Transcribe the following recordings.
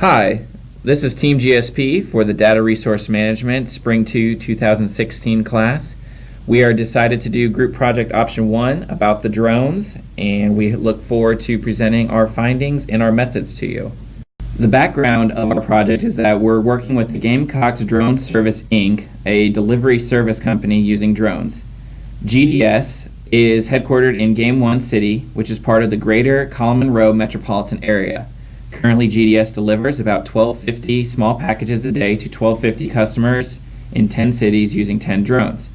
Hi, this is Team GSP for the Data Resource Management Spring 2 2016 class. We are decided to do group project option 1 about the drones, and we look forward to presenting our findings and our methods to you. The background of our project is that we're working with the Gamecocks Drone Service Inc., a delivery service company using drones. GDS is headquartered in Game 1 City, which is part of the greater Monroe metropolitan area. Currently, GDS delivers about 1,250 small packages a day to 1,250 customers in 10 cities using 10 drones.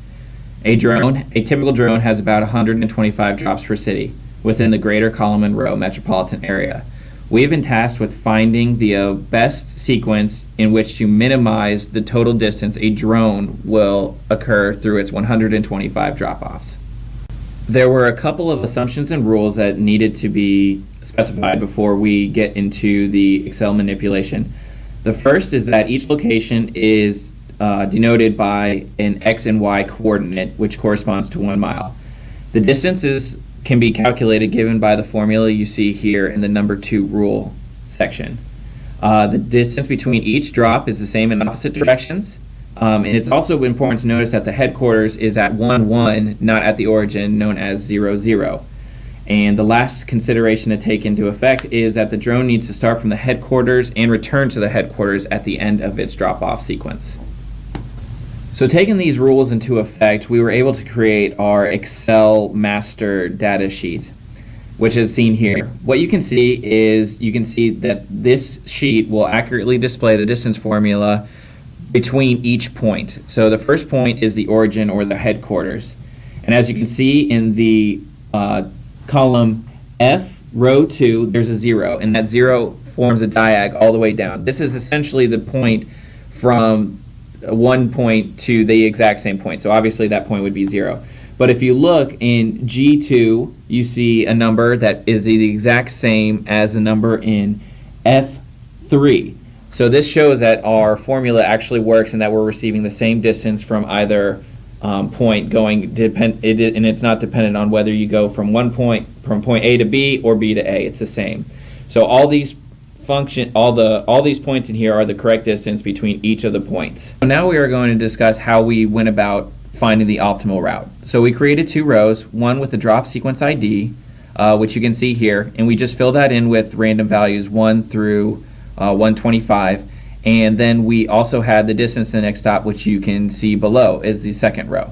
A typical drone has about 125 drops per city within the greater Monroe metropolitan area. We have been tasked with finding the best sequence in which to minimize the total distance a drone will occur through its 125 drop-offs. There were a couple of assumptions and rules that needed to be specified before we get into the Excel manipulation. The first is that each location is denoted by an X and Y coordinate, which corresponds to 1 mile. The distances can be calculated given by the formula you see here in the number 2 rule section. The distance between each drop is the same in opposite directions. And it's also important to notice that the headquarters is at 1, 1, not at the origin, known as 0, 0. And the last consideration to take into effect is that the drone needs to start from the headquarters and return to the headquarters at the end of its drop-off sequence. So taking these rules into effect, we were able to create our Excel master data sheet, which is seen here. What you can see is that this sheet will accurately display the distance formula between each point. So the first point is the origin or the headquarters. And as you can see in the column F, row 2, there's a 0, and that 0 forms a diag all the way down. This is essentially the point from one point to the exact same point. So obviously that point would be 0. But if you look in G2, you see a number that is the exact same as a number in F3. So this shows that our formula actually works and that we're receiving the same distance from either point and it's not dependent on whether you go from point A to B or B to A. It's the same. So all these points in here are the correct distance between each of the points. So now we are going to discuss how we went about finding the optimal route. So we created 2 rows, one with the drop sequence ID, which you can see here, and we just fill that in with random values 1 through 125, and then we also had the distance to the next stop, which you can see below is the second row.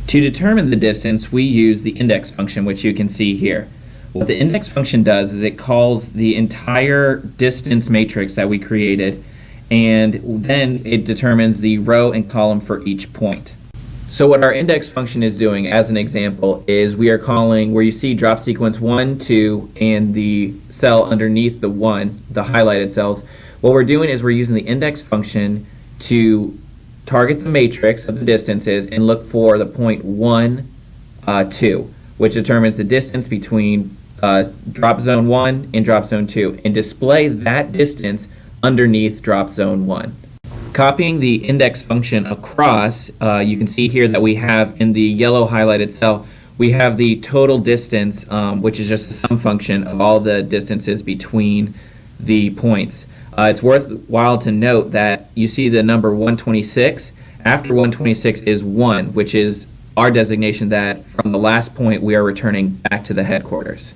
To determine the distance, we use the index function, which you can see here. What the index function does is it calls the entire distance matrix that we created, and then it determines the row and column for each point. So what our index function is doing, as an example, is we are calling where you see drop sequence 1, 2, and the cell underneath the 1, the highlighted cells. What we're doing is we're using the index function to target the matrix of the distances and look for the point 1, 2, which determines the distance between drop zone 1 and drop zone 2, and display that distance underneath drop zone 1. Copying the index function across, you can see here that we have in the yellow highlighted cell, we have the total distance, which is just a sum function of all the distances between the points. It's worthwhile to note that you see the number 126. After 126 is 1, which is our designation that from the last point we are returning back to the headquarters.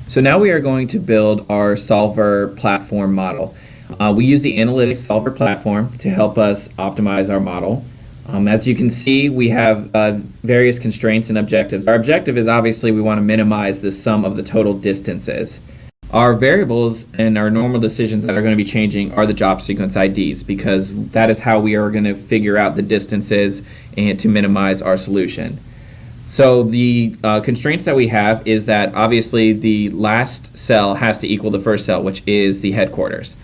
So now we are going to build our solver platform model. We use the analytics solver platform to help us optimize our model. As you can see, we have various constraints and objectives. Our objective is obviously we want to minimize the sum of the total distances. Our variables and our normal decisions that are going to be changing are the drop sequence IDs, because that is how we are going to figure out the distances and to minimize our solution. So the constraints that we have is that obviously the last cell has to equal the first cell, which is the headquarters.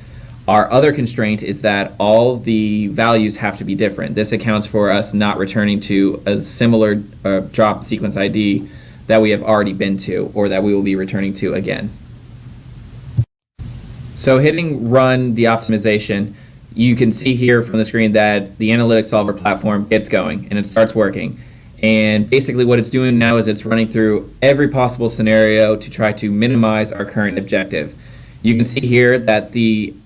Our other constraint is that all the values have to be different. This accounts for us not returning to a similar drop sequence ID that we have already been to or that we will be returning to again. So hitting run the optimization, you can see here from the screen that the analytics solver platform gets going and it starts working. And basically what it's doing now is it's running through every possible scenario to try to minimize our current objective. You can see here that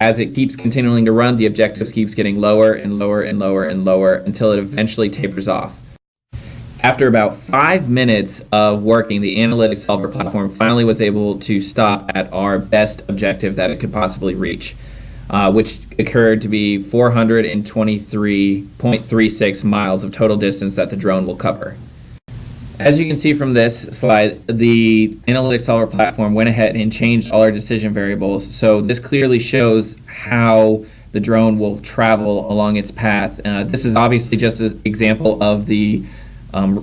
as it keeps continuing to run, the objectives keeps getting lower and lower and lower and lower until it eventually tapers off. After about 5 minutes of working, the analytics solver platform finally was able to stop at our best objective that it could possibly reach, which occurred to be 423.36 miles of total distance that the drone will cover. As you can see from this slide, the analytics solver platform went ahead and changed all our decision variables. So this clearly shows how the drone will travel along its path. This is obviously just an example of the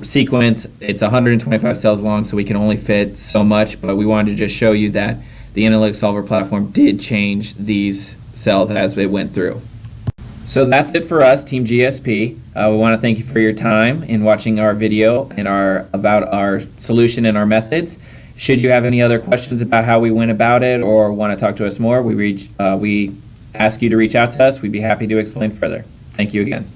sequence. It's 125 cells long, so we can only fit so much, but we wanted to just show you that the analytics solver platform did change these cells as they went through. So that's it for us, Team GSP. We want to thank you for your time in watching our video and about our solution and our methods. Should you have any other questions about how we went about it or want to talk to us more, we ask you to reach out to us. We'd be happy to explain further. Thank you again.